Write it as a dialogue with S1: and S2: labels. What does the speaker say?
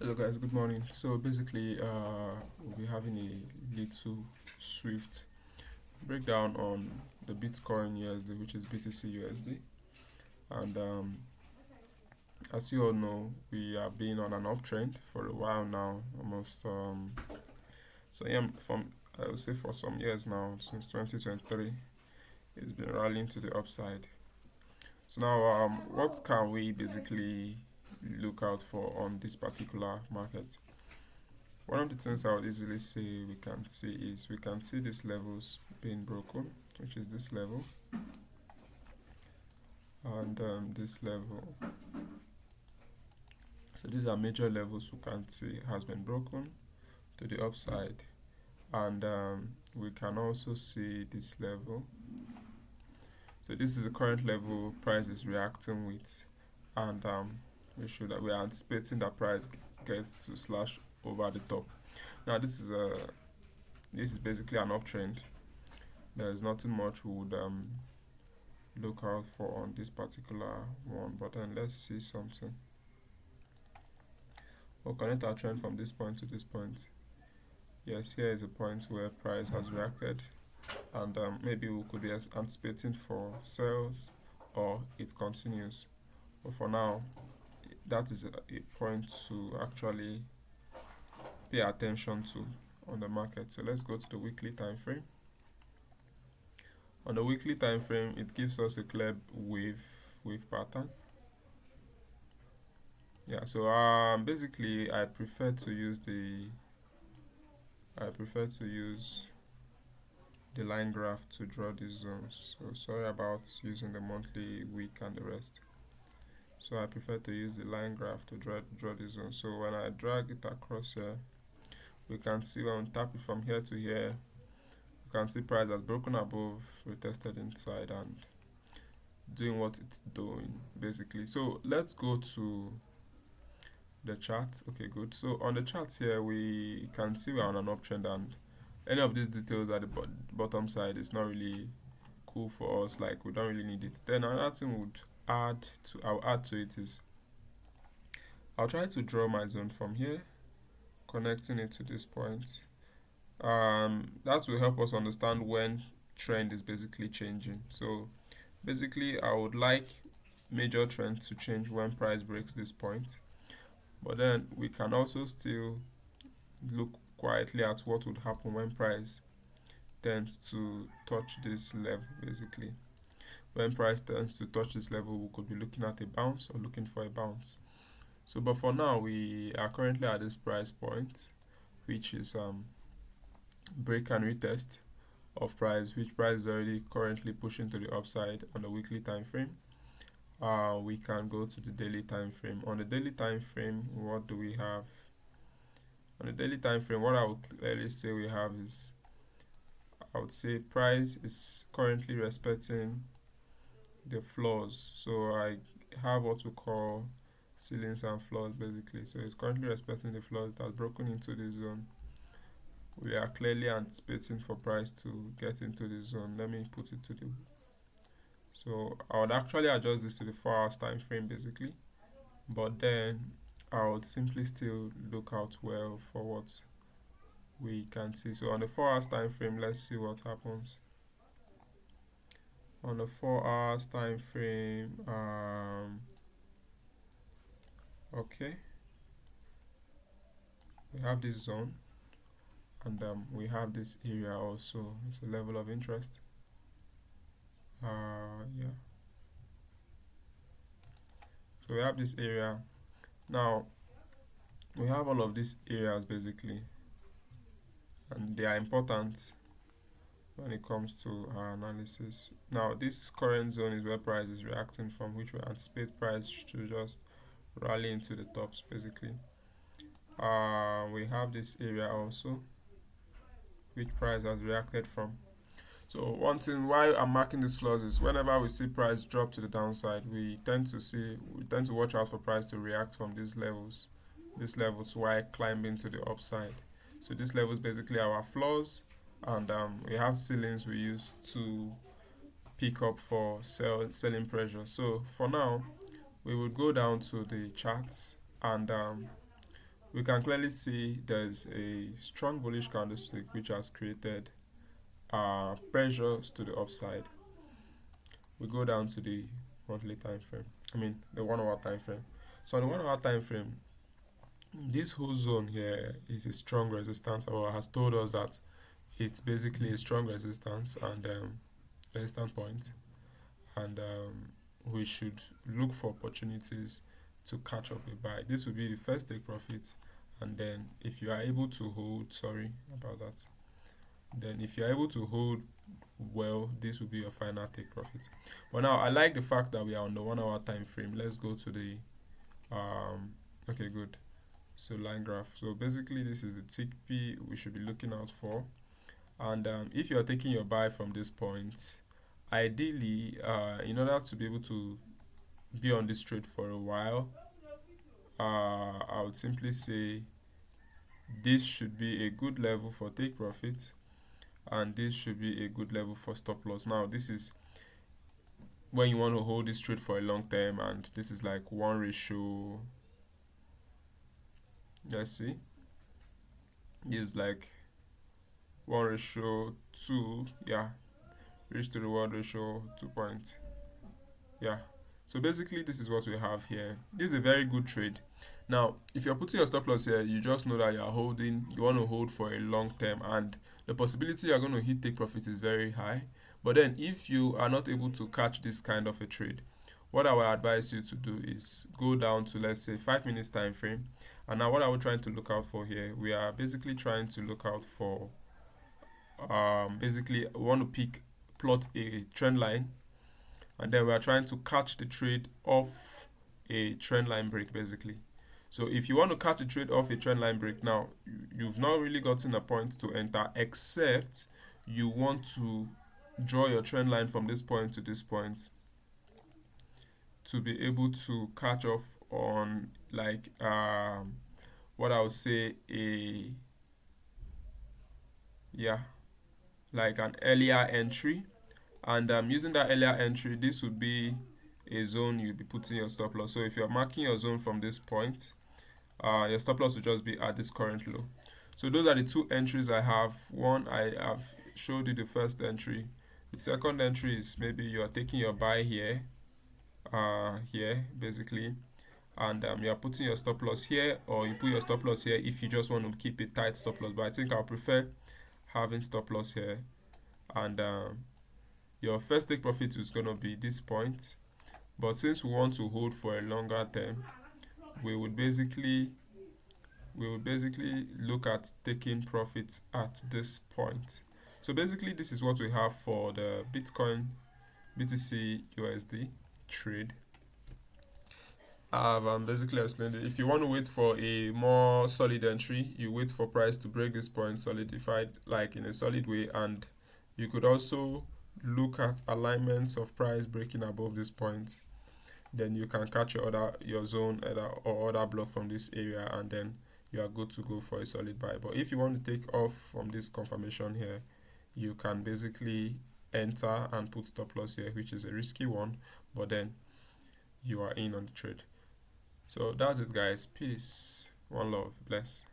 S1: Hello guys, good morning. So basically, we'll be having a little swift breakdown on the Bitcoin USD, which is BTC USD. And as you all know, we have been on an uptrend for a while now, almost so yeah, from I would say for some years now, since 2023, it's been rallying to the upside. So now, what can we basically look out for on this particular market? One of the things I would easily say we can see is we can see these levels being broken, which is this level and this level. So these are major levels we can see has been broken to the upside, and we can also see this level. So this is the current level price is reacting with, and we are anticipating that price gets to slash over the top. Now this is basically an uptrend. There is nothing much we would look out for on this particular one, but then let's see something. We'll connect our trend from this point to this point. Yes, here is a point where price has reacted, and maybe we could be anticipating for sales or it continues. But for now, that is a point to actually pay attention to on the market. So let's go to the weekly time frame. On the weekly time frame, it gives us a clear wave pattern. Yeah, so basically I prefer to use the line graph to draw these zones. So sorry about using the monthly, week and the rest. So I prefer to use the line graph to draw the zone. So when I drag it across here, we can see when we tap it from here to here, you can see price has broken above, retested inside, and doing what it's doing basically. So let's go to the chart. Okay, good. So on the chart here, we can see we're on an uptrend, and any of these details at the bottom side is not really cool for us. Like we don't really need it. Then another thing I'll add to it is I'll try to draw my zone from here, connecting it to this point. That will help us understand when trend is basically changing. So basically, I would like major trend to change when price breaks this point, but then we can also still look quietly at what would happen when price tends to touch this level basically. When price tends to touch this level, we could be looking at a bounce or looking for a bounce. So but for now we are currently at this price point, which is break and retest of price, which price is already currently pushing to the upside on the weekly time frame. We can go to the daily time frame. On the daily time frame, what do we have? On the daily time frame, what I would clearly say we have is, I would say price is currently respecting the floors. So I have what we call ceilings and floors basically. So it's currently respecting the floors that has broken into the zone. We are clearly anticipating for price to get into the zone. Let me put it to the so I would actually adjust this to the 4 hours time frame basically, but then I would simply still look out well for what we can see. So on the 4 hours time frame, let's see what happens. On the 4 hours time frame, okay, we have this zone, and we have this area also. It's a level of interest. Yeah. So we have this area. Now we have all of these areas basically, and they are important when it comes to our analysis. Now this current zone is where price is reacting from, which we anticipate price to just rally into the tops basically. We have this area also, which price has reacted from. So one thing why I'm marking these floors is whenever we see price drop to the downside, we tend to watch out for price to react from these levels while climbing to the upside. So these levels basically are our floors, and we have ceilings we use to pick up for selling pressure. So for now, we would go down to the charts, and we can clearly see there's a strong bullish candlestick which has created pressures to the upside. We go down to the monthly time frame. I mean the 1 hour time frame. So on the 1 hour time frame, this whole zone here is a strong resistance, or has told us that it's basically a strong resistance and resistance point, and we should look for opportunities to catch up a buy. This will be the first take profit, and then if you are able to hold, sorry about that, then if you are able to hold well, this will be your final take profit. But now I like the fact that we are on the 1 hour time frame. Let's go to the okay, good. So line graph. So basically this is the tick P we should be looking out for. And if you're taking your buy from this point, ideally in order to be able to be on this trade for a while, I would simply say this should be a good level for take profit, and this should be a good level for stop loss. Now this is when you want to hold this trade for a long term, and this is like 1 ratio, let's see, is like 1 ratio 2, yeah, reach to the 1 ratio 2 point, yeah. So basically this is what we have here. This is a very good trade. Now if you're putting your stop loss here, you just know that you want to hold for a long term, and the possibility you're going to hit take profit is very high. But then if you are not able to catch this kind of a trade, what I would advise you to do is go down to, let's say, 5 minutes time frame. And now what are we trying to look out for here? We are basically trying to look out for basically we want to plot a trend line, and then we are trying to catch the trade off a trend line break basically. So if you want to catch the trade off a trend line break, now you've not really gotten a point to enter, except you want to draw your trend line from this point to this point to be able to catch off on like what I would say a, yeah, like an earlier entry. And using that earlier entry, this would be a zone you'll be putting your stop loss. So if you're marking your zone from this point, your stop loss will just be at this current low. So those are the two entries I have. One, I have showed you the first entry. The second entry is maybe you are taking your buy here, here basically, and you are putting your stop loss here, or you put your stop loss here if you just want to keep a tight stop loss. But I think I'll prefer having stop loss here, and your first take profit is going to be this point. But since we want to hold for a longer term, we would basically look at taking profits at this point. So basically this is what we have for the Bitcoin BTC USD trade. I've basically explained it. If you want to wait for a more solid entry, you wait for price to break this point solidified like in a solid way, and you could also look at alignments of price breaking above this point. Then you can catch your zone or other block from this area, and then you are good to go for a solid buy. But if you want to take off from this confirmation here, you can basically enter and put stop loss here, which is a risky one, but then you are in on the trade. So that's it, guys. Peace, one love, bless.